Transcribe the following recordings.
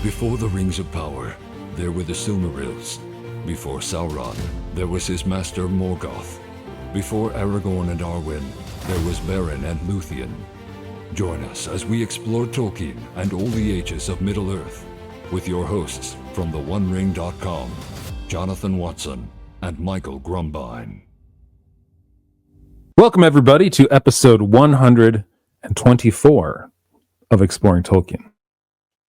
Before the Rings of Power, there were the Silmarils. Before Sauron, there was his master Morgoth. Before Aragorn and Arwen, there was Beren and Luthien. Join us as we explore Tolkien and all the ages of Middle-earth with your hosts from theonering.com, Jonathan Watson and Michael Grumbine. Welcome, everybody, to episode 124 of Exploring Tolkien.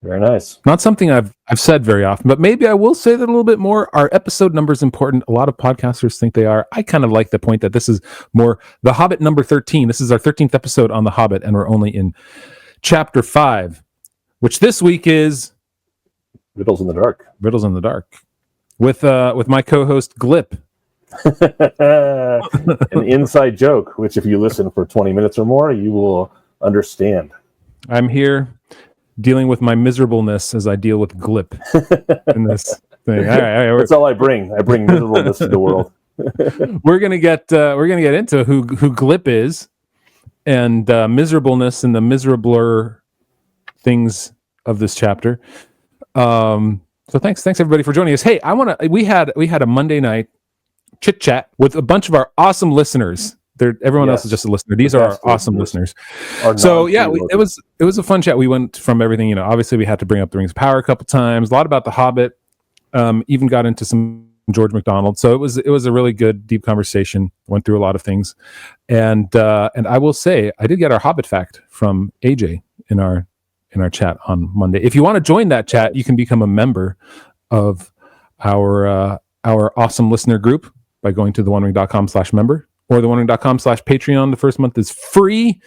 Very nice. Not something I've said very often, but maybe I will say that a little bit more. Our episode number is important. A lot of podcasters think they are. I kind of like the point that this is more The Hobbit number 13. This is our 13th episode on The Hobbit, and we're only in chapter 5, which this week is Riddles in the Dark. Riddles in the Dark, with my co-host Glip. An inside joke, which if you listen for 20 minutes or more, you will understand. I'm here dealing with my miserableness as I deal with Glip in this thing. All right, that's all I bring. I bring miserableness to the world. We're gonna get into who Glip is and miserableness and the miserabler things of this chapter. So thanks everybody for joining us. Hey, we had a Monday night chit chat with a bunch of our awesome listeners. Everyone else is just a listener. These are our awesome listeners. So yeah, it was a fun chat. We went from everything, obviously we had to bring up the Rings of Power a couple times, a lot about the Hobbit, even got into some George MacDonald. So it was a really good, deep conversation. Went through a lot of things, and I will say I did get our Hobbit fact from AJ in our chat on Monday. If you want to join that chat, you can become a member of our awesome listener group by going to theonering.com/member. or theonering.com/Patreon. The first month is free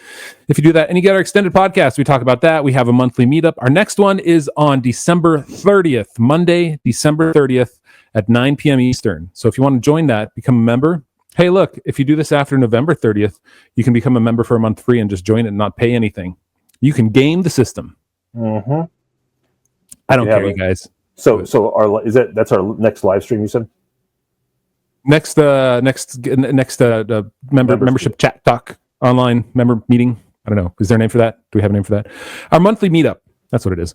if you do that. And you get our extended podcast. We talk about that. We have a monthly meetup. Our next one is on December 30th, Monday, December 30th at 9 p.m. Eastern. So if you want to join that, become a member. Hey, look, if you do this after November 30th, you can become a member for a month free and just join it and not pay anything. You can game the system. Mm-hmm. I don't care, you guys. So that's our next live stream, you said? Next membership chat talk online member meeting. I don't know. Is there a name for that? Do we have a name for that? Our monthly meetup. That's what it is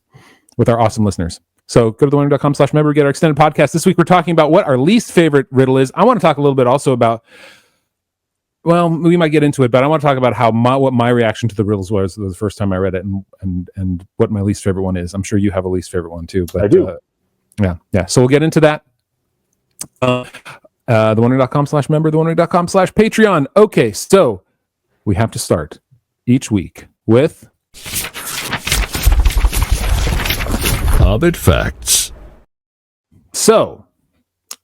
with our awesome listeners. So go to theonering.com/member, get our extended podcast. This week we're talking about what our least favorite riddle is. I want to talk a little bit also about, well, we might get into it, but I want to talk about what my reaction to the riddles was the first time I read it and what my least favorite one is. I'm sure you have a least favorite one too. But, I do. Yeah. So we'll get into that. Theonering.com/member, theonering.com/Patreon. Okay, so we have to start each week with Hobbit Facts. So,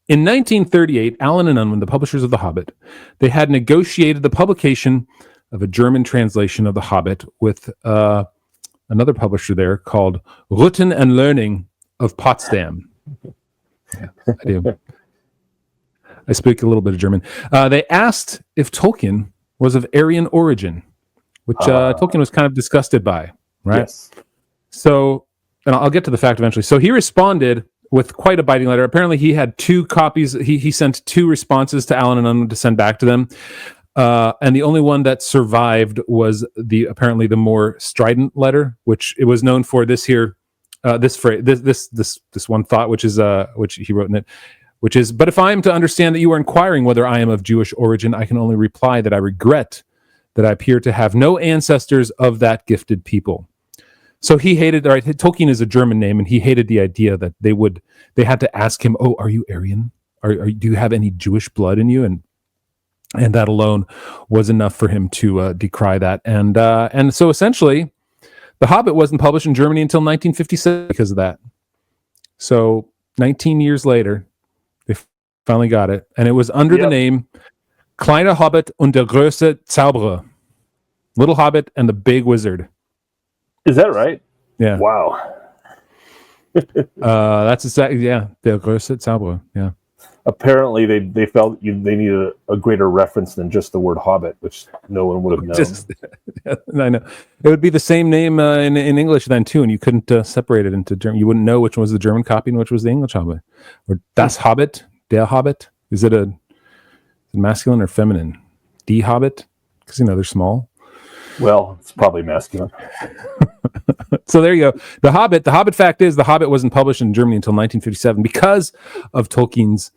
in 1938, Allen and Unwin, the publishers of The Hobbit, they had negotiated the publication of a German translation of The Hobbit with another publisher there called Rutten and Learning of Potsdam. Yeah, I do. I speak a little bit of German. They asked if Tolkien was of Aryan origin, which Tolkien was kind of disgusted by, right? Yes. So, and I'll get to the fact eventually. So he responded with quite a biting letter. Apparently he had 2 copies. He sent 2 responses to Allen and Unwin to send back to them. And the only one that survived was apparently the more strident letter, which it was known for this here, this phrase, this one thought, which he wrote in it, which is, but if I am to understand that you are inquiring whether I am of Jewish origin, I can only reply that I regret that I appear to have no ancestors of that gifted people. So he hated, right? Tolkien is a German name, and he hated the idea that they had to ask him, "Oh, are you Aryan? Do you have any Jewish blood in you?" And that alone was enough for him to decry that. And so essentially, The Hobbit wasn't published in Germany until 1956 because of that. So 19 years later, they finally got it, and it was under the name Kleiner Hobbit und der große Zauberer, Little Hobbit and the Big Wizard. Is that right? Yeah. Wow. That's exactly, der große Zauberer. Yeah. Apparently, they felt they needed a greater reference than just the word Hobbit, which no one would have known. I know. It would be the same name in English then too, and you couldn't separate it into German. You wouldn't know which one was the German copy and which was the English Hobbit. Or Das Hobbit, der Hobbit. Is it masculine or feminine? Die Hobbit, because they're small. Well, it's probably masculine. So there you go. The Hobbit fact is The Hobbit wasn't published in Germany until 1957 because of Tolkien's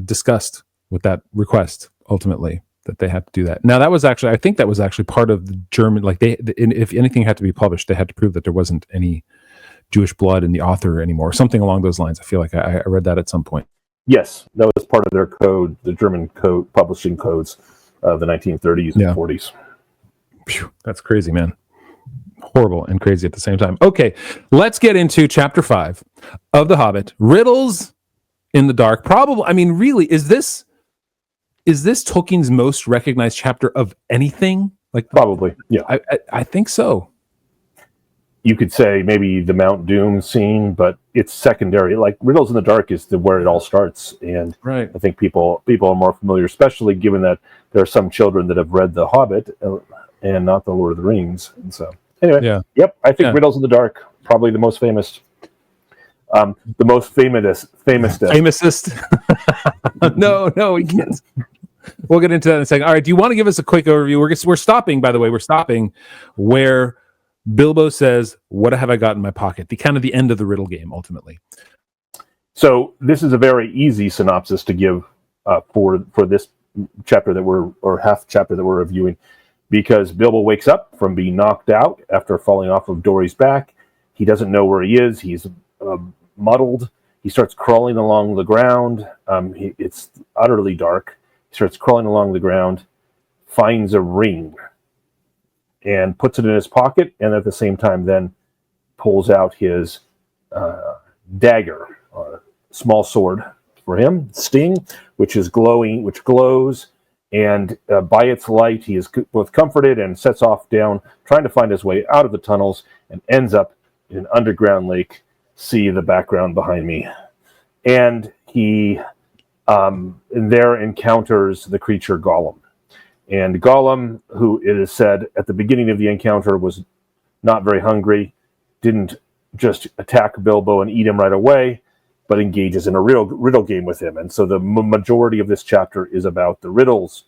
disgust with that request, ultimately, that they had to do that. Now, I think that was actually part of the German, like if anything had to be published, they had to prove that there wasn't any Jewish blood in the author anymore, something along those lines. I feel like I read that at some point. Yes, that was part of their code, the German code, publishing codes of the 1930s and 40s. Phew, that's crazy, man. Horrible and crazy at the same time. Okay, let's get into chapter 5 of The Hobbit, Riddles in the Dark. Probably, I mean, really, is this Tolkien's most recognized chapter of anything? Like, probably, yeah. I think so. You could say maybe the Mount Doom scene, but it's secondary. Like Riddles in the Dark is where it all starts, and right. I think people are more familiar, especially given that there are some children that have read The Hobbit and not The Lord of the Rings. And so, anyway, yep, I think Riddles in the Dark, probably the most famous. The most famousest. No, we can't. We'll get into that in a second. All right, do you want to give us a quick overview? We're stopping, by the way. We're stopping where Bilbo says, "What have I got in my pocket?" The end of the riddle game, ultimately. So this is a very easy synopsis to give for this chapter half chapter that we're reviewing, because Bilbo wakes up from being knocked out after falling off of Dory's back. He doesn't know where he is. He's muddled. He starts crawling along the ground. It's utterly dark. He starts crawling along the ground, finds a ring, and puts it in his pocket, and at the same time then pulls out his dagger, small sword for him, Sting, which glows, and by its light he is both comforted and sets off down, trying to find his way out of the tunnels, and ends up in an underground lake. See the background behind me. And he there encounters the creature Gollum. And Gollum, who it is said at the beginning of the encounter was not very hungry, didn't just attack Bilbo and eat him right away, but engages in a riddle game with him. And so the majority of this chapter is about the riddles,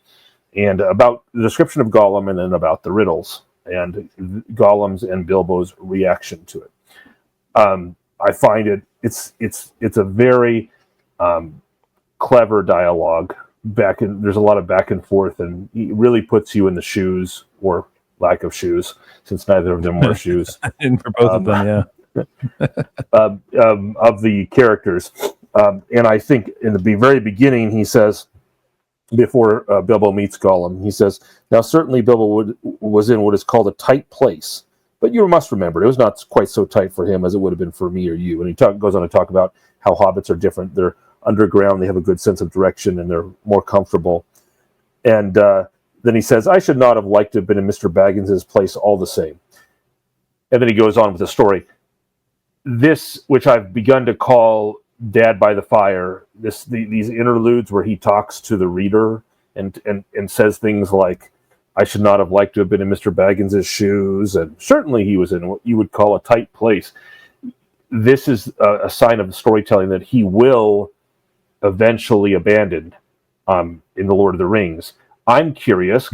and about the description of Gollum, and then about the riddles, and Gollum's and Bilbo's reaction to it. I find it's a very clever dialogue. There's a lot of back and forth, and it really puts you in the shoes, or lack of shoes, since neither of them wear shoes. And for both of them, of the characters. And I think in the very beginning, he says, before Bilbo meets Gollum, he says, "Now certainly Bilbo was in what is called a tight place, but you must remember, it was not quite so tight for him as it would have been for me or you." And he goes on to talk about how hobbits are different. They're underground, they have a good sense of direction, and they're more comfortable. And then he says, "I should not have liked to have been in Mr. Baggins's place all the same." And then he goes on with the story. This, which I've begun to call Dad by the Fire, these interludes where he talks to the reader and says things like, "I should not have liked to have been in Mr. Baggins's shoes, and certainly he was in what you would call a tight place." This is a sign of storytelling that he will eventually abandon in The Lord of the Rings. I'm curious,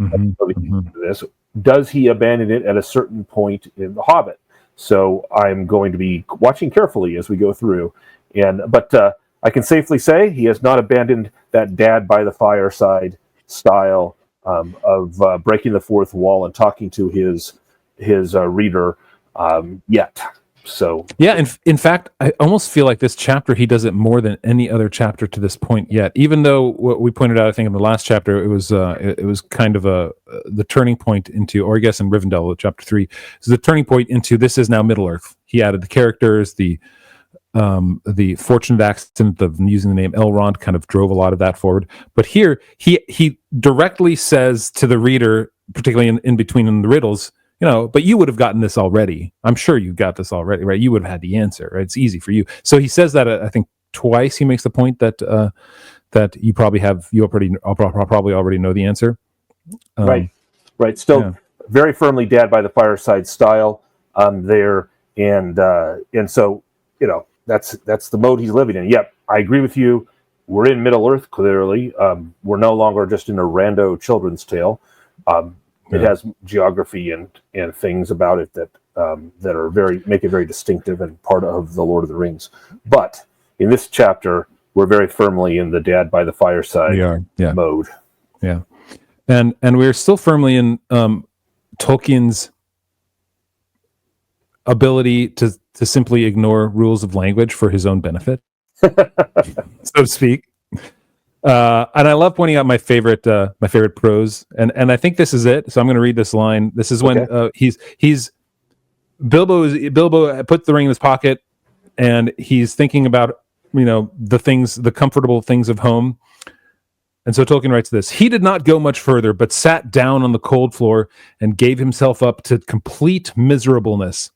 this, does he abandon it at a certain point in The Hobbit? So I'm going to be watching carefully as we go through. But I can safely say he has not abandoned that Dad by the Fireside style of breaking the fourth wall and talking to his reader yet. So yeah, in fact, I almost feel like this chapter he does it more than any other chapter to this point yet. Even though what we pointed out, I think in the last chapter, it was kind of the turning point into, or I guess in Rivendell, chapter 3, is the turning point into this is now Middle Earth. He added the characters, the fortunate accident of using the name Elrond kind of drove a lot of that forward. But here he directly says to the reader, particularly in between in the riddles, but you would have gotten this already. I'm sure you got this already, right? You would have had the answer, right? It's easy for you. So he says that I think twice. He makes the point that you probably already know the answer. Right. Still very firmly Dad by the Fireside style there, and so that's the mode he's living in. Yep, I agree with you. We're in Middle Earth, clearly. We're no longer just in a rando children's tale. It has geography and things about it that that make it very distinctive and part of the Lord of the Rings. But in this chapter, we're very firmly in the dad by the fireside mode. Yeah, and we're still firmly in Tolkien's ability to simply ignore rules of language for his own benefit, so to speak. And I love pointing out my favorite prose, and I think this is it. So I'm going to read this line. This is when Bilbo put the ring in his pocket, and he's thinking about the comfortable things of home. And so Tolkien writes this: "He did not go much further, but sat down on the cold floor and gave himself up to complete miserableness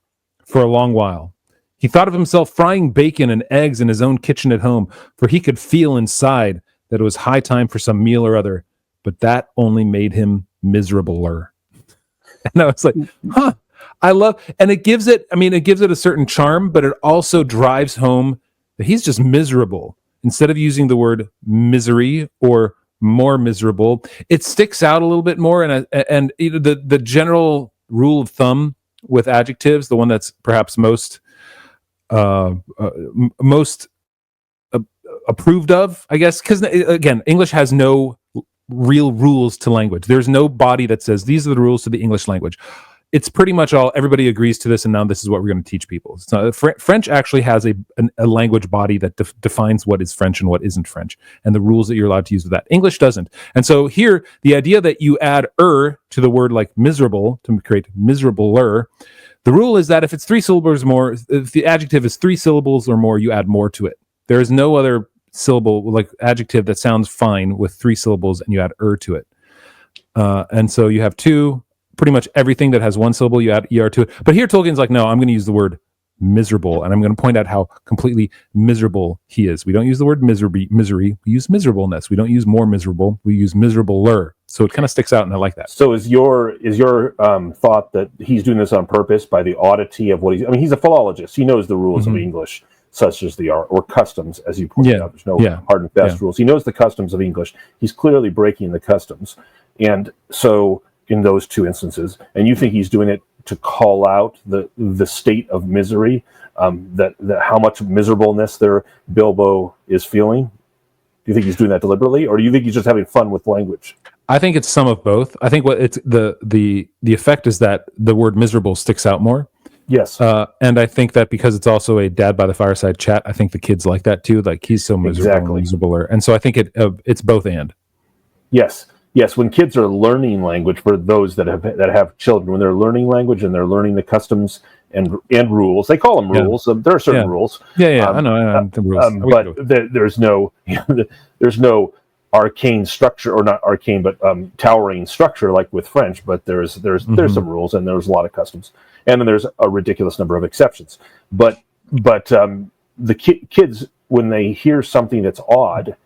for a long while. He thought of himself frying bacon and eggs in his own kitchen at home, for he could feel inside that it was high time for some meal or other, but that only made him miserabler." And I was like, I love, and it gives it a certain charm, but it also drives home that he's just miserable. Instead of using the word misery or more miserable, it sticks out a little bit more. And the general rule of thumb with adjectives, the one that's perhaps most approved of, I guess, because again, English has no real rules to language. There's no body that says these are the rules to the English language. It's pretty much everybody agrees to this, and now this is what we're going to teach people. So French actually has a language body that defines what is French and what isn't French, and the rules that you're allowed to use with that. English doesn't. And so here, the idea that you add to the word like miserable to create miserabler, the rule is that if it's 3 syllables more, if the adjective is 3 syllables or more, you add more to it. There is no other syllable, like adjective, that sounds fine with 3 syllables and you add to it. And so you have 2, pretty much everything that has 1 syllable, you add er to it. But here Tolkien's like, no, I'm going to use the word miserable, and I'm going to point out how completely miserable he is. We don't use the word misery. We use miserableness. We don't use more miserable. We use miserabler. So it kind of sticks out, and I like that. So is your thought that he's doing this on purpose by the oddity of what he's a philologist. He knows the rules of English, such as they are, or customs, as you pointed out. There's no hard and fast rules. He knows the customs of English. He's clearly breaking the customs. And so in those 2 instances, and you think he's doing it to call out the state of misery, that how much miserableness Bilbo is feeling? Do you think he's doing that deliberately, or do you think he's just having fun with language? I think it's some of both. I think what it's the effect is that the word miserable sticks out more. Yes. And I think that because it's also a dad by the fireside chat, I think the kids like that too. Like, he's so miserable and miserabler. And so I think it's both and. Yes. Yes, when kids are learning language, for those that have children, when they're learning language and they're learning the customs and rules, they call them rules. There are certain rules. I know the rules. But there's no arcane structure, or not arcane, but towering structure like with French. But there's some rules, and there's a lot of customs, and then there's a ridiculous number of exceptions. But the kids, when they hear something that's odd,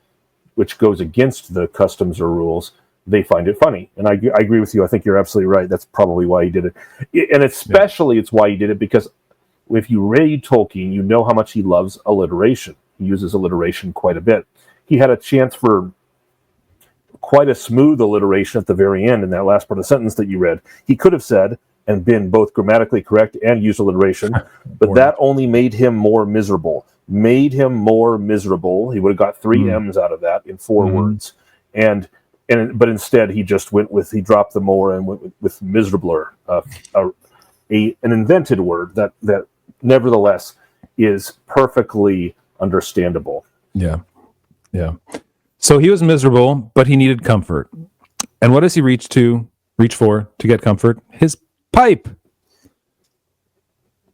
which goes against the customs or rules, they find it funny. And I agree with you. I think you're absolutely right. That's probably why he did it. And especially it's why he did it because if you read Tolkien, you know how much he loves alliteration. He uses alliteration quite a bit. He had a chance for quite a smooth alliteration at the very end in that last part of the sentence that you read. He could have said and been both grammatically correct and used alliteration, but that only made him more miserable. He would have got 3 M's out of that in 4 words. But instead, he just he dropped the more and went with miserabler, an invented word that nevertheless is perfectly understandable. Yeah. So he was miserable, but he needed comfort. And what does he reach for to get comfort? His pipe.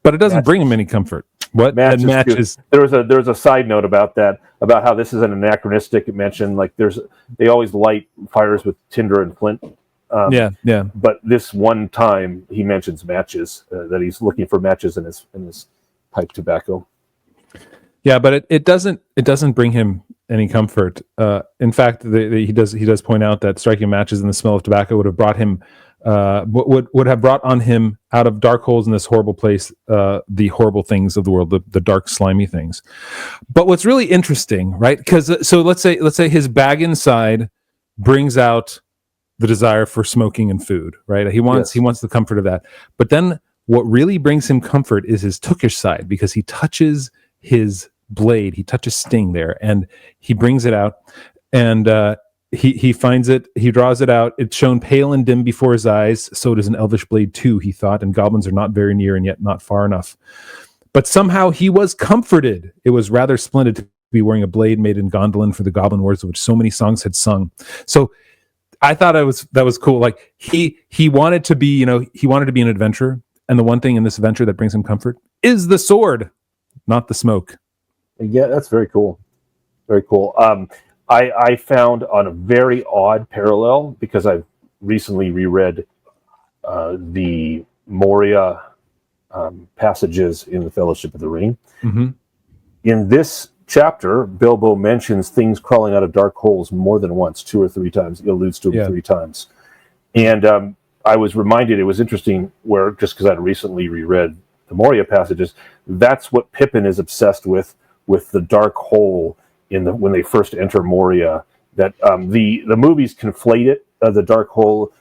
But it doesn't bring him any comfort. What? Matches. There was a side note about that, about how this is an anachronistic mention. Like they always light fires with tinder and flint. But this one time he mentions matches, that he's looking for matches in his pipe tobacco. Yeah, but it doesn't bring him any comfort. In fact, he does point out that striking matches and the smell of tobacco would have brought him. Would have brought on him out of dark holes in this horrible place, the horrible things of the world, the dark, slimy things. But what's really interesting, right? Because so let's say his bag inside brings out the desire for smoking and food, right? He wants the comfort of that. But then what really brings him comfort is his Tookish side, because he touches his blade, he touches Sting there, and he brings it out, and he finds it, he draws it out. It's shown pale and dim before his eyes. So does an elvish blade too, he thought, and goblins are not very near and yet not far enough. But somehow he was comforted. It was rather splendid to be wearing a blade made in Gondolin for the goblin wars, which so many songs had sung. So I thought that was cool. Like he wanted to be, he wanted to be an adventurer. And the one thing in this adventure that brings him comfort is the sword, not the smoke. Yeah, that's very cool. Very cool. I found on a very odd parallel, because I've recently reread the Moria passages in the Fellowship of the Ring. Mm-hmm. In this chapter, Bilbo mentions things crawling out of dark holes more than once, 2 or 3 times. He alludes to them 3 times. And I was reminded, it was interesting, where just because I'd recently reread the Moria passages, that's what Pippin is obsessed with the dark hole when they first enter Moria. That the movies conflate it, the dark hole,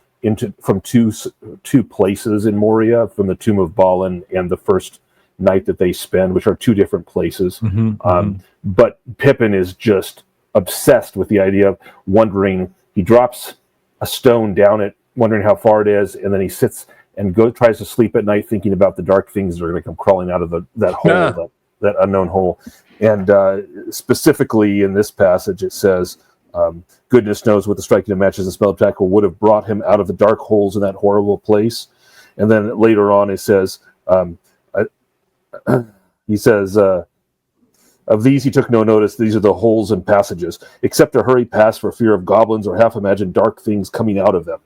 from two places in Moria, from the Tomb of Balin and the first night that they spend, which are 2 different places. Mm-hmm. But Pippin is just obsessed with the idea of wondering. He drops a stone down it, wondering how far it is, and then he sits and tries to sleep at night thinking about the dark things that are going to come crawling out of that hole, that unknown hole. And specifically in this passage, it says, goodness knows what the striking of matches and smell of tobacco would have brought him out of the dark holes in that horrible place. And then later on it says, he says, of these he took no notice. These are the holes and passages, except to hurry past for fear of goblins or half-imagined dark things coming out of them.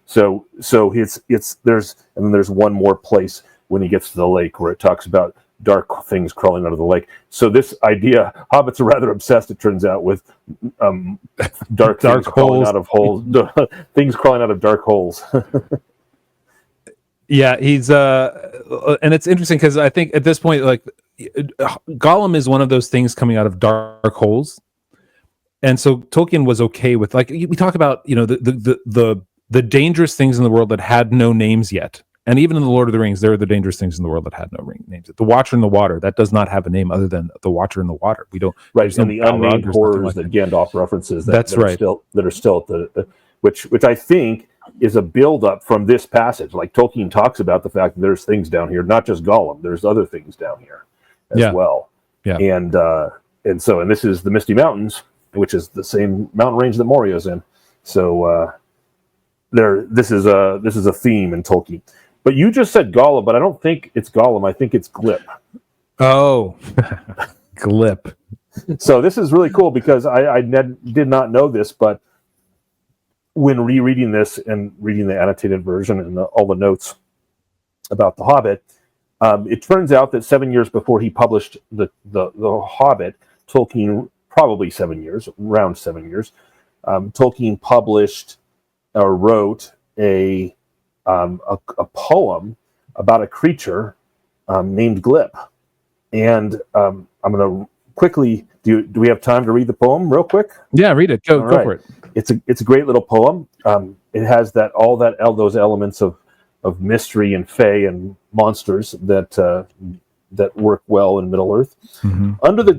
So there's one more place when he gets to the lake where it talks about dark things crawling out of the lake. So this idea, hobbits are rather obsessed, it turns out, with dark things crawling out of holes, things crawling out of dark holes. Yeah, he's and it's interesting because I think at this point, like, Gollum is one of those things coming out of dark holes, and so Tolkien was okay with, like, we talk about, the dangerous things in the world that had no names yet. And even in the Lord of the Rings, there are the dangerous things in the world that had no names. The Watcher in the Water, that does not have a name other than the Watcher in the Water. We don't. Right, and the unnamed horrors that Gandalf references. That are still at the which I think is a build-up from this passage. Like, Tolkien talks about the fact that there's things down here, not just Gollum. There's other things down here as well. Yeah. And this is the Misty Mountains, which is the same mountain range that Moria's in. So this is a theme in Tolkien. But you just said Gollum, but I don't think it's Gollum. I think it's Glip. Oh, Glip. So this is really cool because I did not know this, but when rereading this and reading the annotated version and all the notes about The Hobbit, it turns out that 7 years before he published the Hobbit, Tolkien, probably 7 years, around 7 years, Tolkien published or wrote a poem about a creature named Glip. And I'm going to quickly, do we have time to read the poem real quick? Yeah, read it. Go for it. It's a great little poem. It has those elements of mystery and fae and monsters that work well in Middle Earth. Mm-hmm. Under the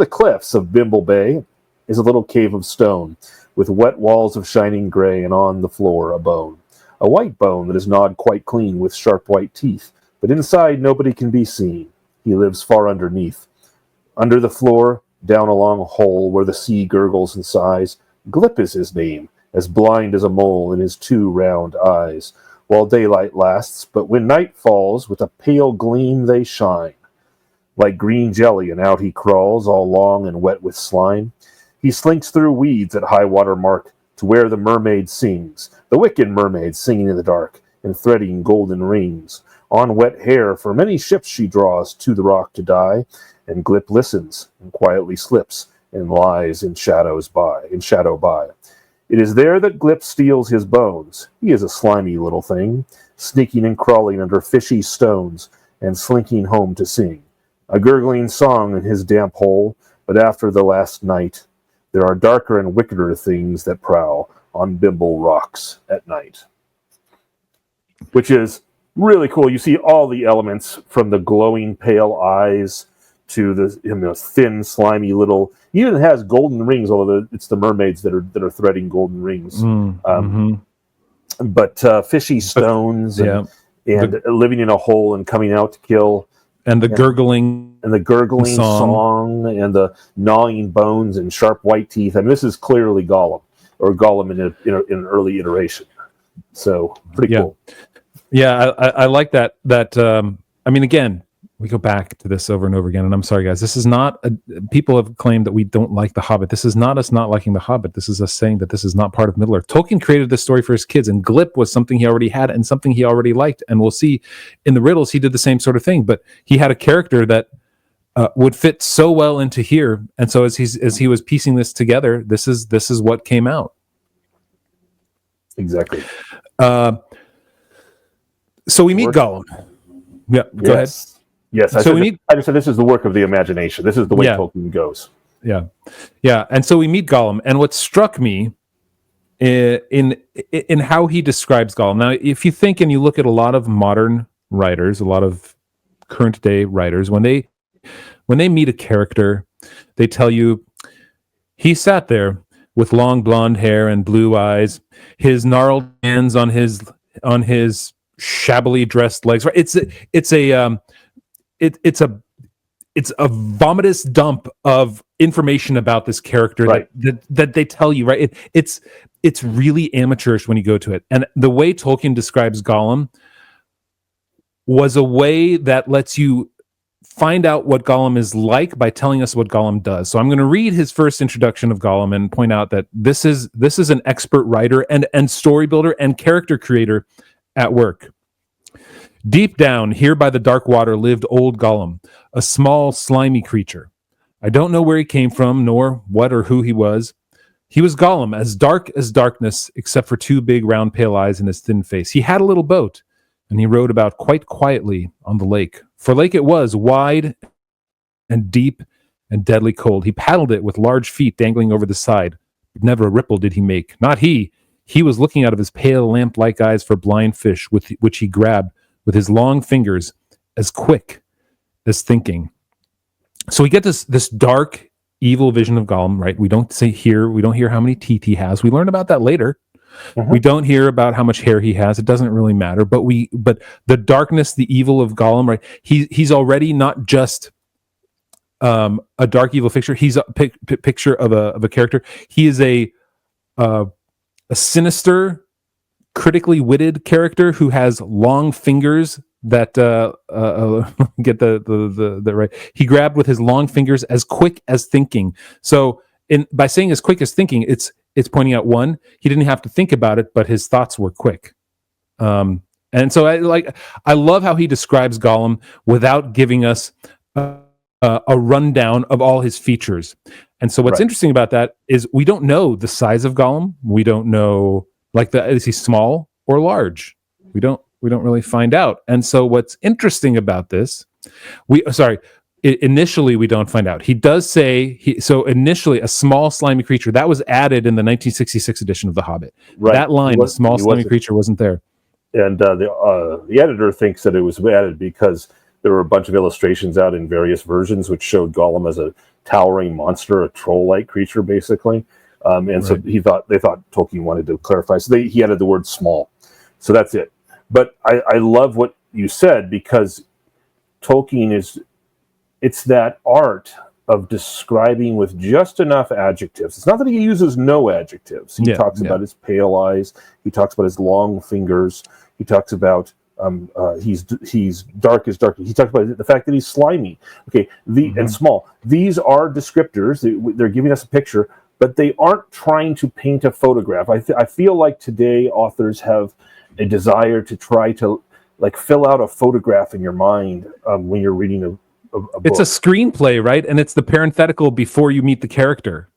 cliffs of Bimble Bay is a little cave of stone with wet walls of shining gray, and on the floor a white bone that is gnawed quite clean with sharp white teeth, but inside nobody can be seen. He lives far underneath. Under the floor, down a long hole where the sea gurgles and sighs, Glip is his name, as blind as a mole in his 2 round eyes, while daylight lasts, but when night falls, with a pale gleam they shine. Like green jelly, and out he crawls, all long and wet with slime. He slinks through weeds at high water mark to where the mermaid sings, the wicked mermaid singing in the dark and threading golden rings. On wet hair for many ships she draws to the rock to die, and Glip listens and quietly slips and lies in shadow by. It is there that Glip steals his bones. He is a slimy little thing, sneaking and crawling under fishy stones and slinking home to sing a gurgling song in his damp hole. But after the last night, There are darker and wickeder things that prowl on Bimble rocks at night. Which is really cool. You see all the elements from the glowing pale eyes to the thin, slimy little. He even has golden rings, although it's the mermaids that are threading golden rings. But fishy stones and living in a hole and coming out to kill. And the gurgling song and the gnawing bones and sharp white teeth. I mean, this is clearly Gollum, or Gollum in an early iteration. So pretty cool. Yeah, I like that. I mean, again, we go back to this over and over again, and I'm sorry, guys. This is not. People have claimed that we don't like The Hobbit. This is not us not liking The Hobbit. This is us saying that this is not part of Middle Earth. Tolkien created this story for his kids, and Glip was something he already had and something he already liked. And we'll see in the Riddles he did the same sort of thing, but he had a character that would fit so well into here. And so as he was piecing this together, this is what came out. Exactly. So we meet Gollum. Yeah, go ahead. Yes, I just said this is the work of the imagination. This is the way Tolkien goes. Yeah. And so we meet Gollum, and what struck me in how he describes Gollum. Now, if you think and you look at a lot of modern writers, a lot of current day writers, when they meet a character, they tell you he sat there with long blonde hair and blue eyes, his gnarled hands on his shabbily dressed legs. Right? It's a vomitous dump of information about this character that they tell you, right? It's really amateurish when you go to it. And the way Tolkien describes Gollum was a way that lets you find out what Gollum is like by telling us what Gollum does. So I'm going to read his first introduction of Gollum and point out that this is an expert writer and story builder and character creator at work. Deep down, here by the dark water, lived old Gollum, a small, slimy creature. I don't know where he came from, nor what or who he was. He was Gollum, as dark as darkness, except for two big round pale eyes in his thin face. He had a little boat, and he rowed about quite quietly on the lake. For lake it was, wide and deep and deadly cold. He paddled it with large feet dangling over the side, but never a ripple did he make. Not he. He was looking out of his pale lamp-like eyes for blind fish, which he grabbed with his long fingers, as quick as thinking. So we get this dark, evil vision of Gollum, right? We don't hear how many teeth he has. We learn about that later. We don't hear about how much hair he has. It doesn't really matter. But the darkness, the evil of Gollum, right? He's already not just a dark, evil fixture. He's a picture of a character. He is a sinister, critically witted character who has long fingers that get the right. He grabbed with his long fingers, as quick as thinking. So by saying as quick as thinking, it's pointing out, one, he didn't have to think about it, but his thoughts were quick. And so I love how he describes Gollum without giving us a rundown of all his features. And so what's interesting about that is we don't know the size of Gollum. We don't know is he small or large? We don't really find out. And so what's interesting about this, initially we don't find out. He does say initially a small slimy creature that was added in the 1966 edition of The Hobbit. Right. That line, the small slimy creature, wasn't there. And the editor thinks that it was added because there were a bunch of illustrations out in various versions which showed Gollum as a towering monster, a troll-like creature, basically. So they thought Tolkien wanted to clarify. So he added the word small. So that's it. But I love what you said, because Tolkien it's that art of describing with just enough adjectives. It's not that he uses no adjectives. He talks about his pale eyes. He talks about his long fingers. He talks about he's dark as dark. He talks about the fact that he's slimy. Okay, and small. These are descriptors. They're giving us a picture, but they aren't trying to paint a photograph. I feel like today authors have a desire to try to fill out a photograph in your mind when you're reading a book. It's a screenplay, right? And it's the parenthetical before you meet the character.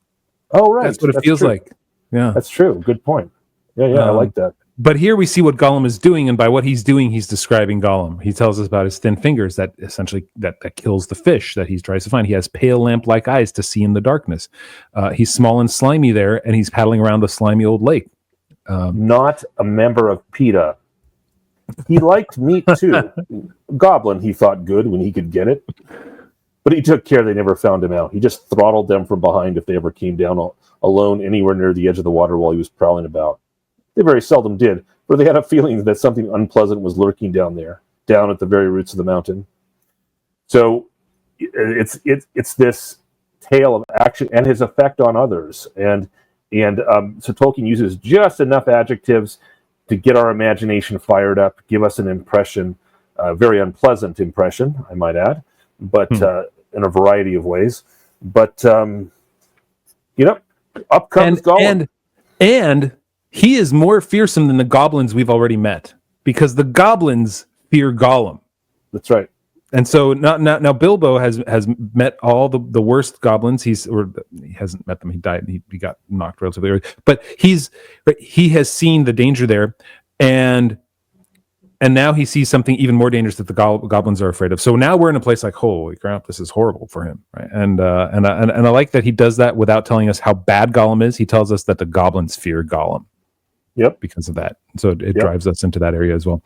Oh, right. That's what it feels like. Yeah, that's true. Good point. Yeah, I like that. But here we see what Gollum is doing, and by what he's doing, he's describing Gollum. He tells us about his thin fingers that essentially that kills the fish that he tries to find. He has pale lamp-like eyes to see in the darkness. He's small and slimy there, and he's paddling around the slimy old lake. Not a member of PETA. He liked meat too. Goblin, he thought good when he could get it. But he took care they never found him out. He just throttled them from behind if they ever came down alone anywhere near the edge of the water while he was prowling about. They very seldom did, for they had a feeling that something unpleasant was lurking down there, down at the very roots of the mountain. So it's this tale of action and his effect on others. And so Tolkien uses just enough adjectives to get our imagination fired up, give us an impression, a very unpleasant impression, I might add, but in a variety of ways. But, up comes Gollum. And he is more fearsome than the goblins we've already met, because the goblins fear Gollum. That's right. And so now Bilbo has met all the worst goblins. He hasn't met them. He died. He got knocked relatively early. But he has seen the danger there, and now he sees something even more dangerous that the goblins are afraid of. So now we're in a place like, holy crap, this is horrible for him, right? And I like that he does that without telling us how bad Gollum is. He tells us that the goblins fear Gollum. Yep. Because of that. So it drives us into that area as well.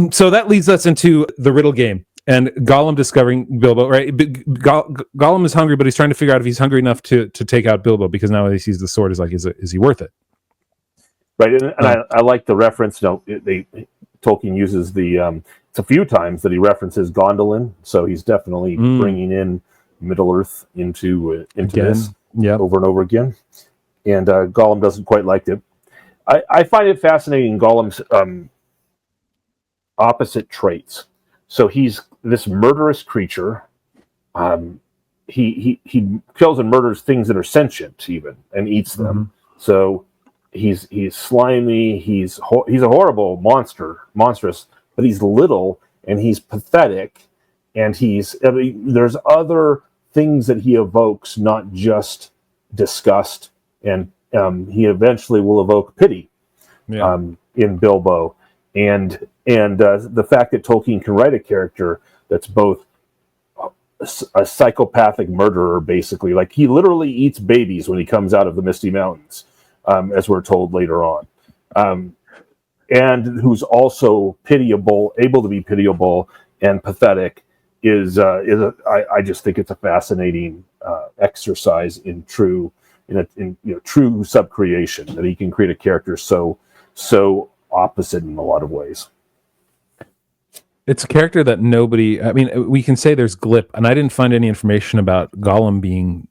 So that leads us into the riddle game and Gollum discovering Bilbo, right? Gollum is hungry, but he's trying to figure out if he's hungry enough to take out Bilbo, because now he sees the sword, is like, is he worth it? Right. And I like the reference. Tolkien uses it's a few times that he references Gondolin. So he's definitely bringing in Middle Earth into this over and over again. And Gollum doesn't quite like it. I find it fascinating, Gollum's opposite traits. So he's this murderous creature. He kills and murders things that are sentient, even, and eats them. So he's slimy. He's a horrible monstrous. But he's little and he's pathetic, and there's other things that he evokes, not just disgust. And he eventually will evoke pity in Bilbo, and the fact that Tolkien can write a character that's both a psychopathic murderer, basically, like he literally eats babies when he comes out of the Misty Mountains, as we're told later on, and who's also able to be pitiable and pathetic, I just think it's a fascinating exercise in true subcreation, that he can create a character so opposite in a lot of ways. It's a character that we can say there's glip, and I didn't find any information about Gollum being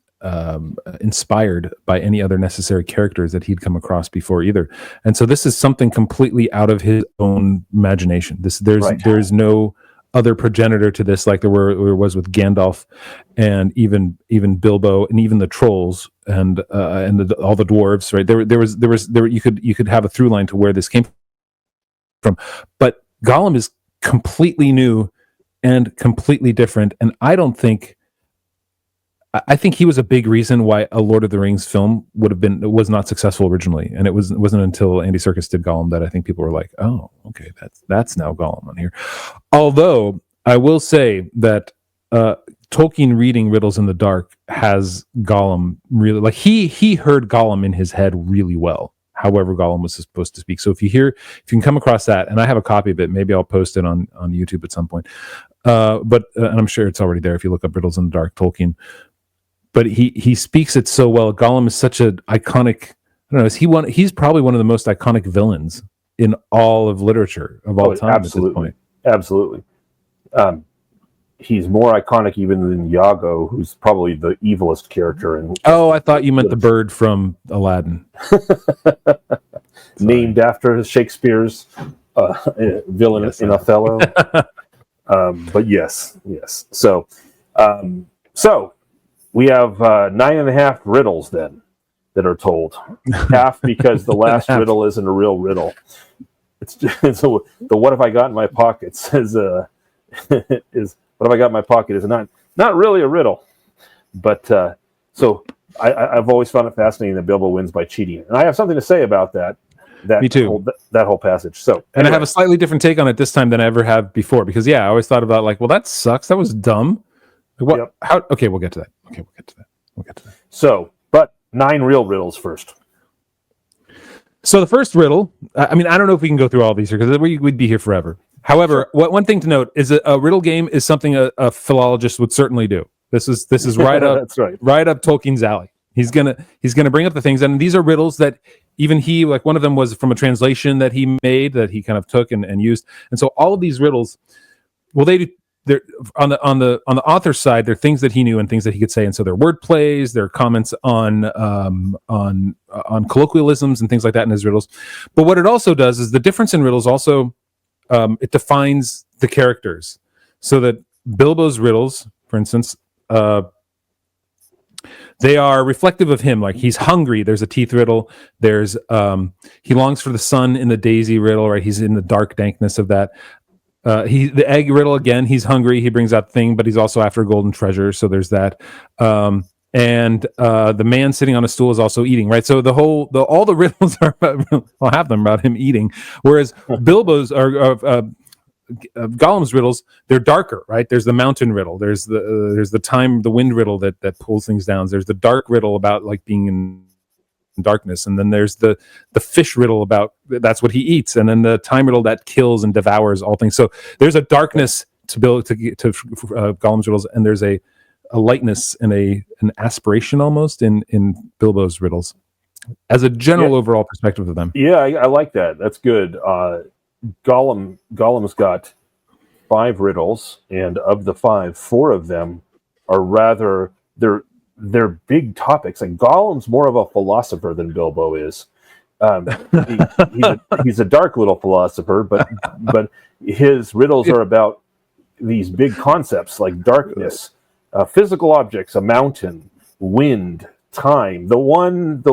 inspired by any other necessary characters that he'd come across before either. And so this is something completely out of his own imagination. There's no other progenitor to this, like there was with Gandalf, and even Bilbo, and even the trolls, and all the dwarves. Right there, you could have a through line to where this came from, but Gollum is completely new and completely different. And I think he was a big reason why a Lord of the Rings film was not successful originally, and it wasn't until Andy Serkis did Gollum that I think people were like, "Oh, okay, that's now Gollum on here." Although I will say that Tolkien reading Riddles in the Dark has Gollum really, like, he heard Gollum in his head really well. However, Gollum was supposed to speak. So if you can come across that, and I have a copy of it, maybe I'll post it on YouTube at some point. But and I'm sure it's already there if you look up Riddles in the Dark Tolkien. But he speaks it so well. Gollum is such an iconic. I don't know. He's probably one of the most iconic villains in all of literature of all time. Absolutely. At this point. Absolutely. He's more iconic even than Iago, who's probably the evilest character. I thought you meant the bird from Aladdin. Named after Shakespeare's villain in Othello. But yes. So we have 9.5 riddles then that are told. Half because the last riddle isn't a real riddle. So the "what have I got in my pockets" is "what have I got in my pocket" is not really a riddle. But so I've always found it fascinating that Bilbo wins by cheating, and I have something to say about that. that Me too. that whole passage. So, and I have a slightly different take on it this time than I ever have before, because I always thought about like, well, that sucks. That was dumb. What? Yep. How? Okay, we'll get to that. So, but 9 real riddles first. So the first riddle, I mean, I don't know if we can go through all these here because we'd be here forever. However, one thing to note is a riddle game is something a philologist would certainly do. This is right up That's right. right up Tolkien's alley. He's gonna bring up the things, and these are riddles that even he, like one of them was from a translation that he made that he kind of took and used. And so all of these riddles, well, they're on the author's side, they're things that he knew and things that he could say, and so they're word plays, they're comments on colloquialisms and things like that in his riddles. But what it also does is the difference in riddles also it defines the characters, so that Bilbo's riddles, for instance, they are reflective of him. Like he's hungry. There's a teeth riddle. There's he longs for the sun in the daisy riddle. Right, he's in the dark dankness of that. The egg riddle again. He's hungry. He brings out thing, but he's also after golden treasure. So there's that. And the man sitting on a stool is also eating. Right. So all the riddles are about, I'll have them about him eating. Whereas Bilbo's are Gollum's riddles, they're darker. Right. There's the mountain riddle. There's the wind riddle that pulls things down. There's the dark riddle about like being in darkness, and then there's the fish riddle about that's what he eats, and then the time riddle that kills and devours all things. So there's a darkness to Gollum's riddles, and there's a lightness and an aspiration almost in Bilbo's riddles as a general overall perspective of them. Yeah, I like that. That's good. Gollum's got 5 riddles, and of the 5, 4 of them are rather they're big topics. And Gollum's more of a philosopher than Bilbo is. He's a dark little philosopher, but his riddles are about these big concepts like darkness, physical objects, a mountain, wind, time. The one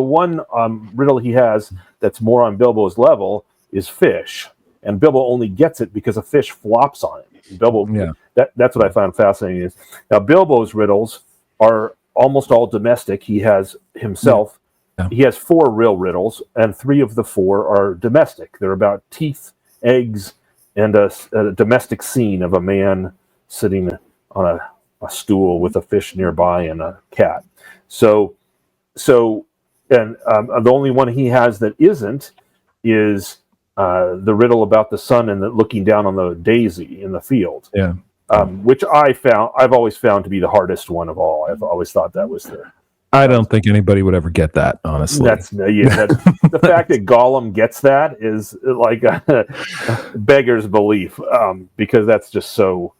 riddle he has that's more on Bilbo's level is fish, and Bilbo only gets it because a fish flops on it. Bilbo, that's what I found fascinating. Is now Bilbo's riddles are almost all domestic. He has himself. Yeah. He has 4 real riddles, and 3 of the 4 are domestic. They're about teeth, eggs, and a domestic scene of a man sitting on a stool with a fish nearby and a cat. So, and the only one he has that isn't is the riddle about the sun and looking down on the daisy in the field. Yeah. Which I've always found to be the hardest one of all. I've always thought that was I don't think anybody would ever get that, honestly. The fact that Gollum gets that is like beggar's belief, because that's just so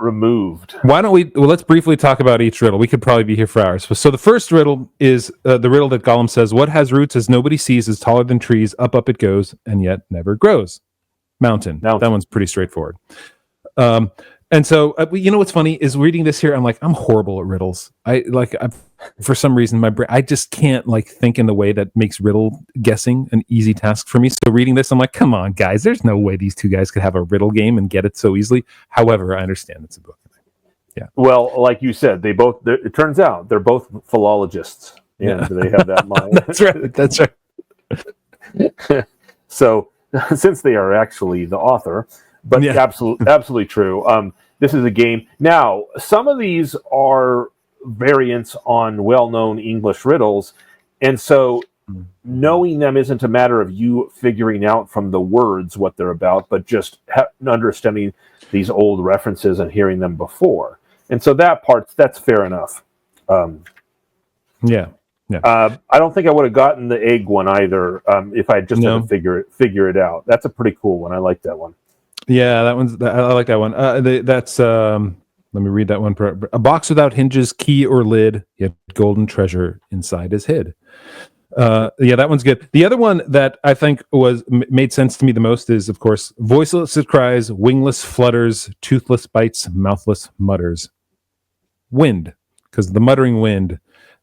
removed. Why don't we? Well, let's briefly talk about each riddle. We could probably be here for hours. So the first riddle is the riddle that Gollum says: "What has roots as nobody sees, is taller than trees, up it goes, and yet never grows." Mountain. That one's pretty straightforward. And so, you know what's funny is reading this here, I'm like, I'm horrible at riddles. For some reason, my brain, I just can't think in the way that makes riddle guessing an easy task for me. So reading this, I'm like, come on, guys, there's no way these two guys could have a riddle game and get it so easily. However, I understand it's a book. Yeah. Well, like you said, it turns out they're both philologists, and they have that mind. That's right. So, since they are actually the author, but absolutely true. This is a game. Now, some of these are variants on well-known English riddles, and so knowing them isn't a matter of you figuring out from the words what they're about, but just understanding these old references and hearing them before. And so that's fair enough. Yeah. I don't think I would have gotten the egg one either if I just had to figure it out. That's a pretty cool one. I like that one. Yeah, I like that one. That's let me read that one. A box without hinges, key or lid, yet golden treasure inside is hid. That one's good. The other one that I think made sense to me the most is, of course, voiceless it cries, wingless flutters, toothless bites, mouthless mutters. Wind, because the muttering wind.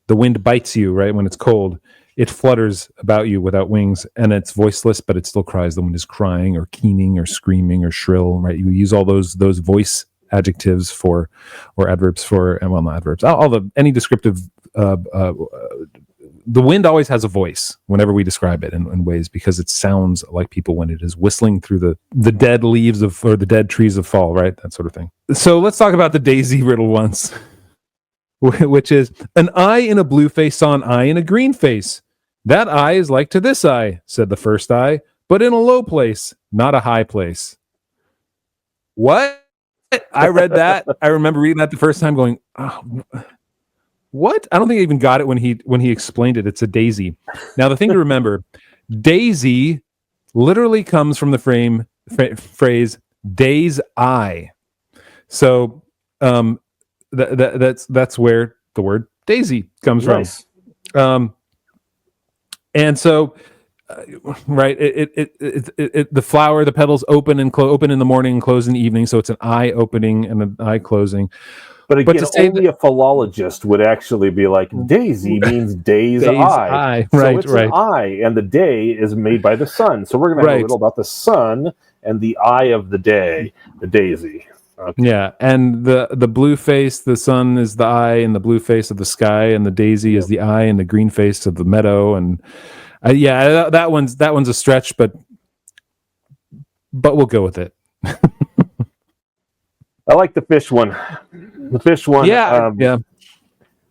The wind bites you, right, when it's cold. It flutters about you without wings, and it's voiceless, but it still cries. The wind is crying or keening or screaming or shrill, right? You use all those voice adjectives or adverbs not adverbs. Any descriptive the wind always has a voice whenever we describe it in ways, because it sounds like people when it is whistling through the dead leaves or the dead trees of fall, right? That sort of thing. So let's talk about the daisy riddle once, which is, an eye in a blue face saw an eye in a green face. That eye is like to this eye, said the first eye, but in a low place, not a high place. What? I read that. I remember reading that the first time going, oh, what? I don't think I even got it when he explained it. It's a daisy. Now, the thing to remember, daisy literally comes from the phrase day's eye. So that's where the word daisy comes from. And so, right, the flower, the petals open and open in the morning and close in the evening. So it's an eye opening and an eye closing. But again, only a philologist would actually be like, daisy means day's eye. So it's an eye, and the day is made by the sun. So we're going to have a riddle about the sun and the eye of the day, the daisy. Okay. Yeah, and the blue face, the sun is the eye, and the blue face of the sky, and the daisy is the eye, and the green face of the meadow, and that one's a stretch, but we'll go with it. I like the fish one. The fish one. Yeah.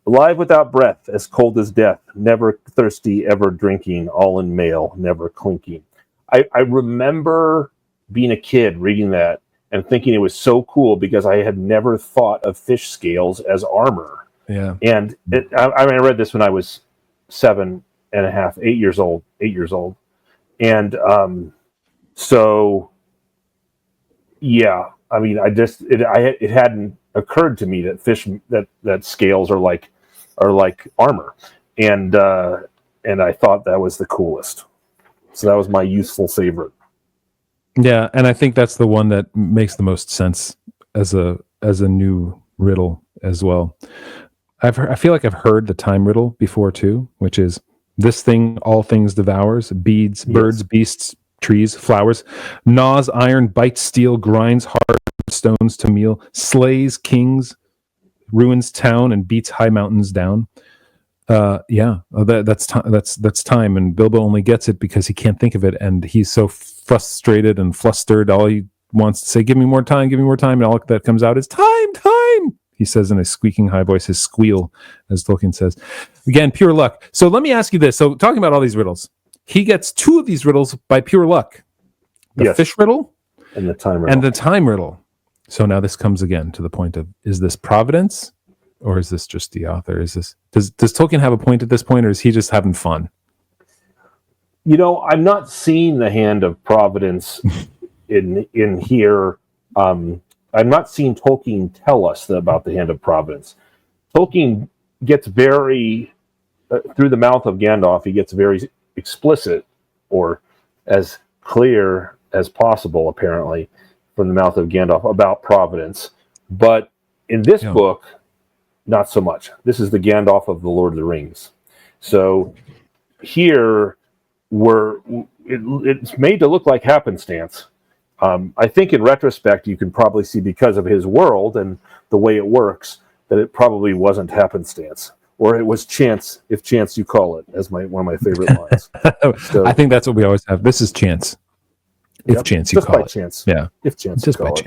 Alive without breath, as cold as death, never thirsty, ever drinking, all in mail, never clinking. I remember being a kid reading that and thinking it was so cool because I had never thought of fish scales as armor. Yeah. And I read this when I was 8 years old. And so, yeah, I mean, it hadn't occurred to me that fish, that scales are like armor. And I thought that was the coolest. So that was my youthful favorite. Yeah, and I think that's the one that makes the most sense as a new riddle as well. I feel like I've heard the time riddle before too, which is, this thing all things devours, beads, birds, beasts, trees, flowers, gnaws iron, bites steel, grinds hard stones to meal, slays kings, ruins town, and beats high mountains down. That's time, and Bilbo only gets it because he can't think of it, and he's so frustrated and flustered. All he wants to say, give me more time, and all that comes out is time. He says in a squeaking high voice, his squeal, as Tolkien says. Again, pure luck. So let me ask you this. So talking about all these riddles, he gets 2 of these riddles by pure luck. The fish riddle and the time riddle. So now this comes again to the point of, is this providence or is this just the author? Does Tolkien have a point at this point, or is he just having fun? I'm not seeing the hand of providence in here. I'm not seeing Tolkien tell us about the hand of providence. Tolkien gets very, through the mouth of Gandalf, he gets very explicit, or as clear as possible, apparently, from the mouth of Gandalf about providence. But in this book, not so much. This is the Gandalf of the Lord of the Rings. So here, it's made to look like happenstance. I think in retrospect, you can probably see, because of his world and the way it works, that it probably wasn't happenstance, or it was chance, if chance you call it, as one of my favorite lines. So, I think that's what we always have. This is chance. If chance you call it. Just by chance. Yeah. If chance just you call by it.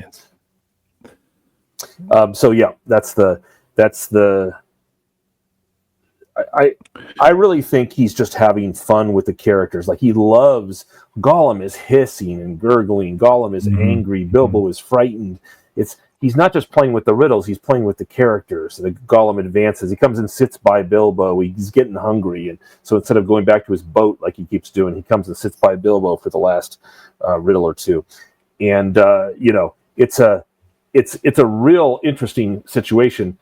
chance. So yeah, that's the I really think he's just having fun with the characters. Like, he loves, Gollum is hissing and gurgling, Gollum is angry, Bilbo is frightened. He's not just playing with the riddles, he's playing with the characters. The Gollum advances, he comes and sits by Bilbo, he's getting hungry, and so instead of going back to his boat like he keeps doing, he comes and sits by Bilbo for the last riddle or two. And it's a real interesting situation,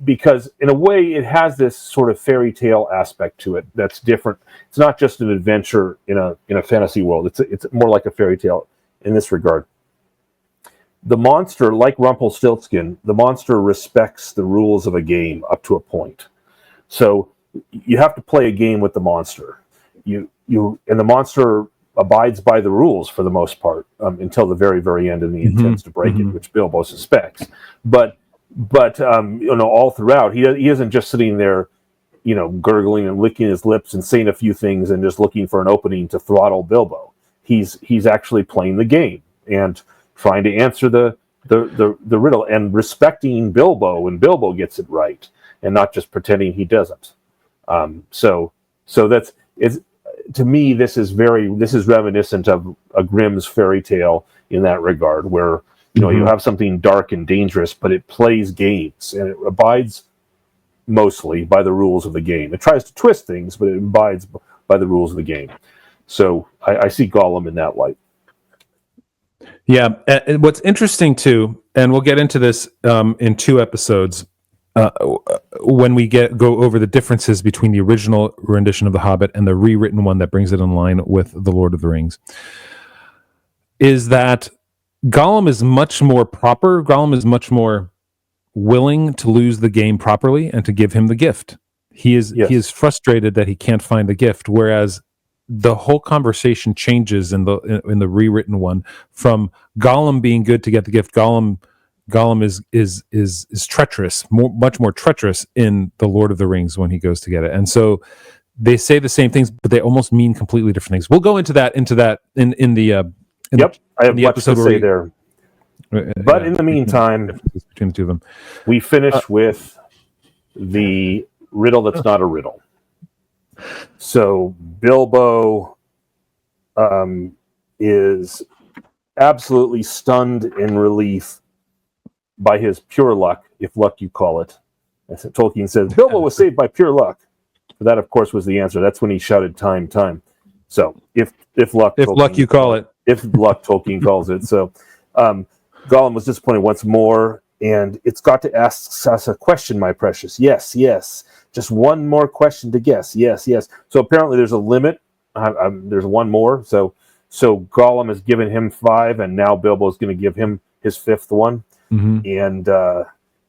because in a way it has this sort of fairy tale aspect to it that's different. It's not just an adventure in a fantasy world. It's more like a fairy tale in this regard. The monster, like Rumpelstiltskin, the monster respects the rules of a game up to a point. So you have to play a game with the monster. And the monster abides by the rules for the most part until the very, very end, and he intends to break it, which Bilbo suspects. But all throughout, he isn't just sitting there gurgling and licking his lips and saying a few things and just looking for an opening to throttle Bilbo. He's actually playing the game and trying to answer the riddle and respecting Bilbo when Bilbo gets it right and not just pretending he doesn't. So that's it's to me. This is reminiscent of a Grimm's fairy tale in that regard, where you have something dark and dangerous, but it plays games and it abides mostly by the rules of the game. It tries to twist things, but it abides by the rules of the game. So I see Gollum in that light. Yeah, and what's interesting too, and we'll get into this in 2 episodes when we go over the differences between the original rendition of The Hobbit and the rewritten one that brings it in line with The Lord of the Rings, is that Gollum is much more proper. Gollum is much more willing to lose the game properly and to give him the gift. He is frustrated that he can't find the gift, whereas the whole conversation changes in the rewritten one from Gollum being good to get the gift. Gollum is treacherous, much more treacherous in The Lord of the Rings when he goes to get it. And so they say the same things, but they almost mean completely different things. We'll go into that in the I have much to say there. But in the meantime, between the two of them, we finish with the riddle that's not a riddle. So Bilbo is absolutely stunned in relief by his pure luck, if luck you call it. As Tolkien says, Bilbo was saved by pure luck. That, of course, was the answer. That's when he shouted, "Time, time." So if luck, you call it. If luck, Tolkien calls it. So Gollum was disappointed once more, and it's got to ask us a question, my precious. Yes, yes. Just one more question to guess. Yes, yes. So apparently there's a limit. There's one more. So Gollum has given him 5, and now Bilbo is going to give him his 5th one. Mm-hmm. And the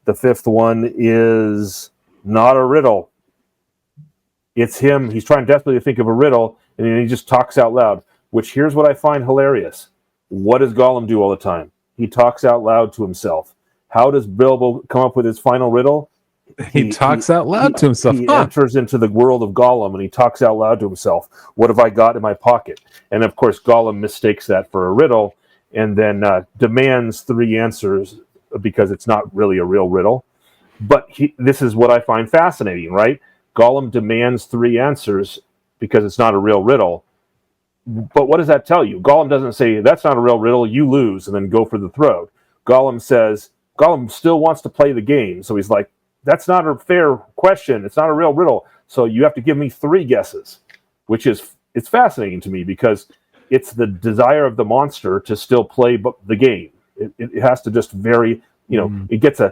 5th one is not a riddle. It's him. He's trying desperately to think of a riddle, and then he just talks out loud, which here's what I find hilarious. What does Gollum do all the time? He talks out loud to himself. How does Bilbo come up with his final riddle? He talks out loud to himself. He enters into the world of Gollum, and he talks out loud to himself. What have I got in my pocket? And, of course, Gollum mistakes that for a riddle and then demands 3 answers because it's not really a real riddle. But this is what I find fascinating, right? Gollum demands 3 answers because it's not a real riddle. But what does that tell you? Gollum doesn't say, that's not a real riddle, you lose, and then go for the throat. Gollum says, Gollum still wants to play the game. So he's like, that's not a fair question. It's not a real riddle. So you have to give me 3 guesses, which it's fascinating to me because it's the desire of the monster to still play the game. It has to just vary. It gets a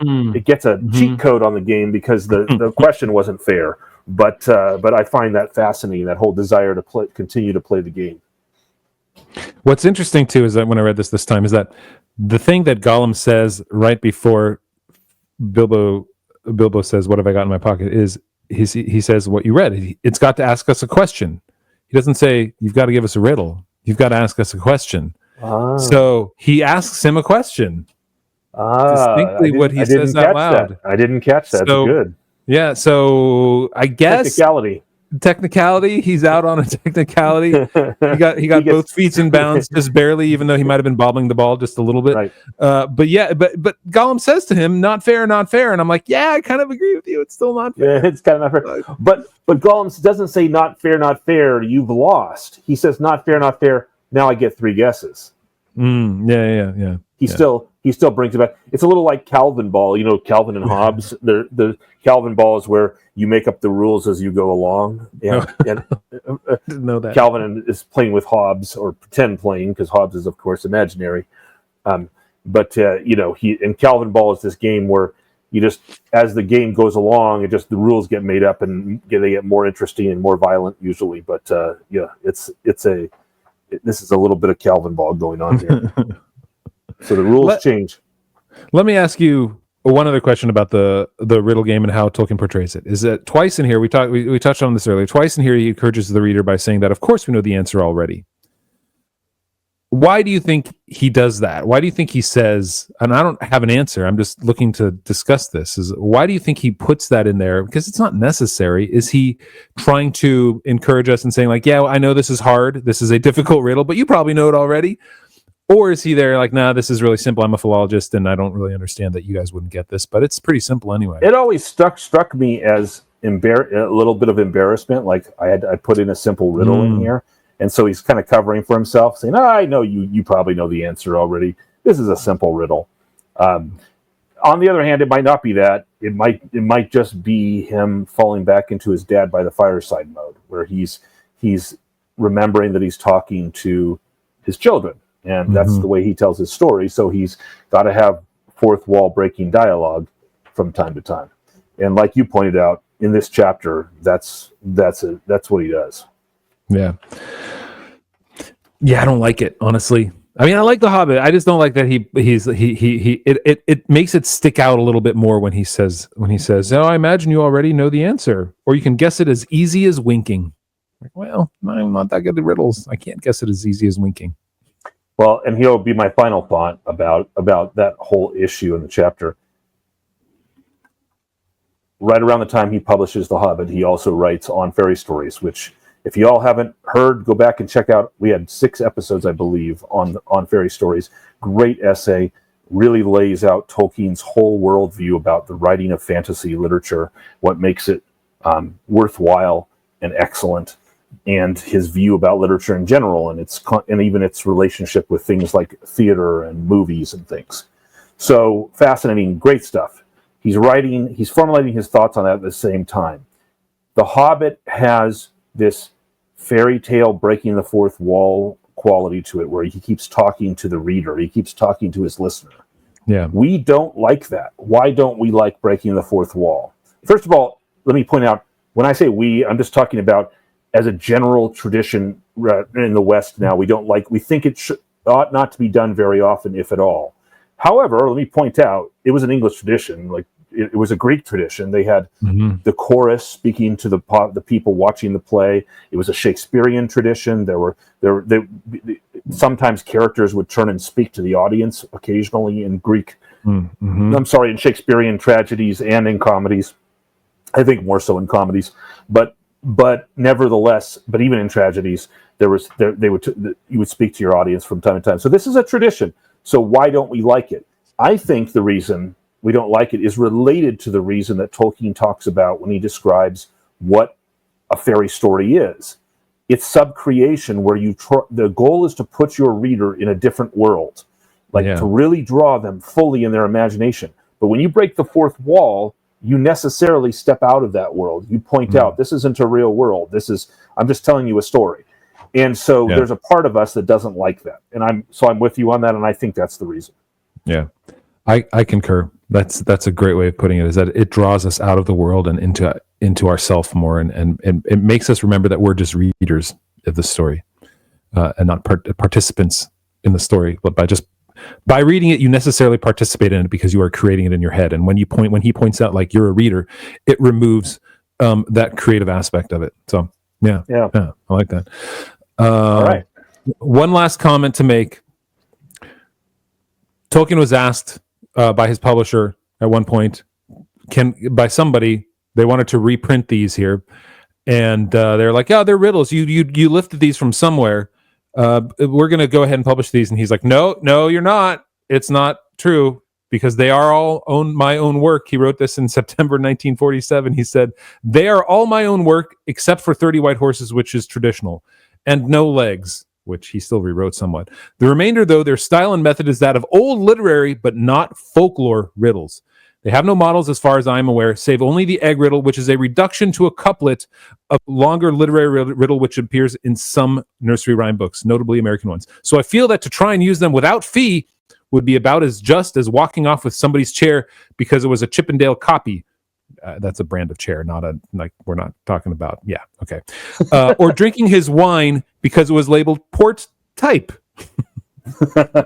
cheat code on the game because the question wasn't fair. But I find that fascinating, that whole desire to continue to play the game. What's interesting too is that when I read this time is that the thing that Gollum says right before Bilbo says, "What have I got in my pocket?" is he says what you read. It's got to ask us a question. He doesn't say you've got to give us a riddle. You've got to ask us a question. So he asks him a question. Distinctly what he says out loud. I didn't catch that. So, good. Yeah, so I guess technicality. He's out on a technicality. He got both feet in bounds just barely, even though he might have been bobbling the ball just a little bit. Right. But Gollum says to him, "Not fair, not fair," and I'm like, yeah, I kind of agree with you. It's still not fair. Yeah, it's kind of not fair. But Gollum doesn't say not fair. You've lost. He says not fair. Now I get 3 guesses. Yeah. He still brings it back. It's a little like Calvin Ball. Calvin and Hobbes. The Calvin Ball is where you make up the rules as you go along. And didn't know that. Calvin is playing with Hobbes, or pretend playing, because Hobbes is, of course, imaginary. But Calvin Ball is this game where you just, as the game goes along, the rules get made up and they get more interesting and more violent usually. But this is a little bit of Calvin Ball going on here. So the rules change. Let me ask you one other question about the riddle game and how Tolkien portrays it. Is that twice in here, we touched on this earlier, twice in here he encourages the reader by saying that, of course, we know the answer already. why do you think he does that? Why do you think he says, and I don't have an answer, I'm just looking to discuss this, is why do you think he puts that in there? Because it's not necessary. Is he trying to encourage us and saying like, yeah, I know this is hard, this is a difficult riddle, but you probably know it already? Or is he there like, nah, this is really simple, I'm a philologist and I don't really understand that you guys wouldn't get this, but it's pretty simple anyway. It always struck me as a little bit of embarrassment, like I put in a simple riddle in here. And so he's kind of covering for himself, saying, I know you probably know the answer already. This is a simple riddle. On the other hand, it might not be that. It might just be him falling back into his dad by the fireside mode, where he's remembering that he's talking to his children. And that's the way he tells his story. So he's got to have fourth wall breaking dialogue from time to time. And like you pointed out, in this chapter, that's what he does. Yeah, I don't like it, honestly. I mean, I like The Hobbit. I just don't like that it makes it stick out a little bit more when he says, "Oh, I imagine you already know the answer, or you can guess it as easy as winking." Like, well, I'm not that good at riddles. I can't guess it as easy as winking. Well, and here'll be my final thought about that whole issue in the chapter. Right around the time he publishes The Hobbit, he also writes on fairy stories, which, if you all haven't heard, go back and check out. We had 6 episodes, I believe, on fairy stories. Great essay. Really lays out Tolkien's whole worldview about the writing of fantasy literature, what makes it worthwhile and excellent, and his view about literature in general, and even its relationship with things like theater and movies and things. So fascinating, great stuff. He's formulating his thoughts on that at the same time. The Hobbit has this fairy tale breaking the fourth wall quality to it, where he keeps talking to the reader, he keeps talking to his listener. Yeah, we don't like that. Why don't we like breaking the fourth wall? First of all, let me point out, when I say we, I'm just talking about as a general tradition in the West now. We think it ought not to be done very often, if at all. However, let me point out, it was an English tradition. Like, it was a Greek tradition. They had the chorus speaking to the people watching the play. It was a Shakespearean tradition. Sometimes characters would turn and speak to the audience occasionally in Greek. I'm sorry, in Shakespearean tragedies and in comedies. I think more so in comedies, but nevertheless, but even in tragedies, you would speak to your audience from time to time. So this is a tradition. So why don't we like it? I think the reason we don't like it is related to the reason that Tolkien talks about when he describes what a fairy story is. It's subcreation, where the goal is to put your reader in a different world, to really draw them fully in their imagination. But when you break the fourth wall, you necessarily step out of that world. You point out, this isn't a real world. I'm just telling you a story. And so there's a part of us that doesn't like that. And I'm with you on that, and I think that's the reason. Yeah. I concur. That's a great way of putting it, is that it draws us out of the world and into ourself more, and it makes us remember that we're just readers of the story, and not participants in the story. But by reading it, you necessarily participate in it because you are creating it in your head. And when he points out like you're a reader, it removes that creative aspect of it. So yeah, I like that. All right. One last comment to make. Tolkien was asked by his publisher at one point, by somebody, they wanted to reprint these here, and they're like, "Yeah, they're riddles. You lifted these from somewhere. We're going to go ahead and publish these." And he's like, "No, you're not. It's not true, because they are all my own work." He wrote this in September 1947. He said, "They are all my own work except for 30 White Horses, which is traditional, and No Legs," which he still rewrote somewhat. "The remainder, though, their style and method is that of old literary but not folklore riddles. They have no models as far as I am aware, save only the egg riddle, which is a reduction to a couplet of longer literary riddle, which appears in some nursery rhyme books, notably American ones. So I feel that to try and use them without fee would be about as just as walking off with somebody's chair because it was a Chippendale copy." That's a brand of chair, we're not talking about. Yeah, okay. "Or drinking his wine because it was labeled port type.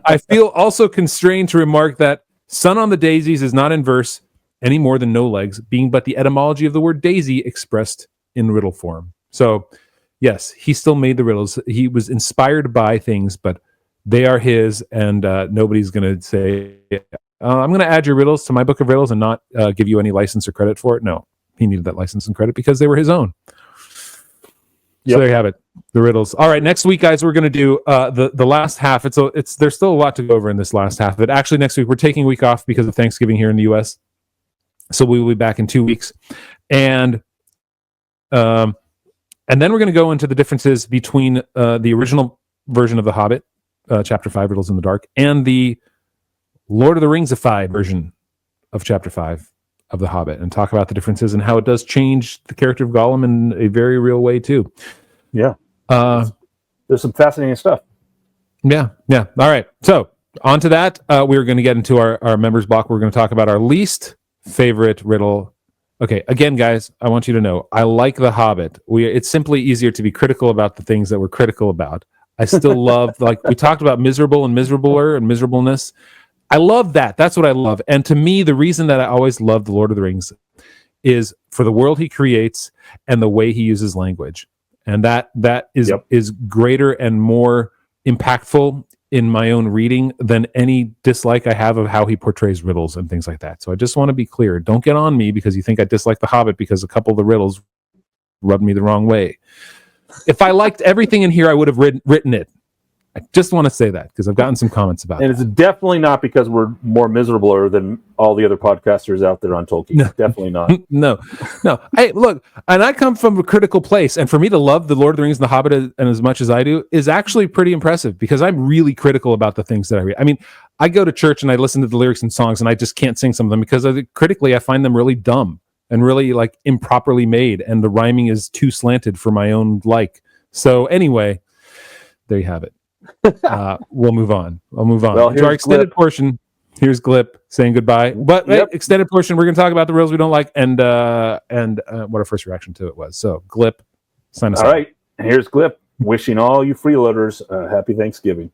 I feel also constrained to remark that Sun on the Daisies is not in verse any more than No Legs, being but the etymology of the word daisy expressed in riddle form." So, yes, he still made the riddles. He was inspired by things, but They are his, and nobody's going to say, I'm going to add your riddles to my book of riddles and not give you any license or credit for it. No, he needed that license and credit because they were his own. Yep. So there you have it, the riddles. All right, next week, guys, we're going to do the last half. There's still a lot to go over in this last half. But actually, next week we're taking a week off because of Thanksgiving here in the U.S. So we will be back in 2 weeks, and then we're going to go into the differences between the original version of The Hobbit, Chapter 5, Riddles in the Dark, and the Lord of the Rings-ified version of Chapter 5 of The Hobbit, and talk about the differences and how it does change the character of Gollum in a very real way, too. Yeah. There's some fascinating stuff. Yeah. All right. So, on to that. We're going to get into our members block. We're going to talk about our least favorite riddle. Okay, again, guys, I want you to know, I like The Hobbit. It's simply easier to be critical about the things that we're critical about. I still love, like we talked about miserable and miserabler and miserableness. I love that. That's what I love. And to me, the reason that I always love The Lord of the Rings is for the world he creates and the way he uses language. And that is greater and more impactful in my own reading than any dislike I have of how he portrays riddles and things like that. So I just want to be clear. Don't get on me because you think I dislike The Hobbit because a couple of the riddles rubbed me the wrong way. If I liked everything in here, I would have written it. I just want to say that because I've gotten some comments about it. And it's definitely not because we're more miserable than all the other podcasters out there on Tolkien. No. Definitely not. No. Look, and I come from a critical place, and for me to love The Lord of the Rings and The Hobbit and as much as I do is actually pretty impressive because I'm really critical about the things that I read. I mean, I go to church and I listen to the lyrics and songs, and I just can't sing some of them because critically I find them really dumb and really like improperly made, and the rhyming is too slanted for my own like. So anyway, there you have it. We'll move on. Well, to our extended portion. Here's Glip saying goodbye. But extended portion, we're going to talk about the riddles we don't like and what our first reaction to it was. So Glip, sign us out. All right, here's Glip wishing all you freeloaders happy Thanksgiving.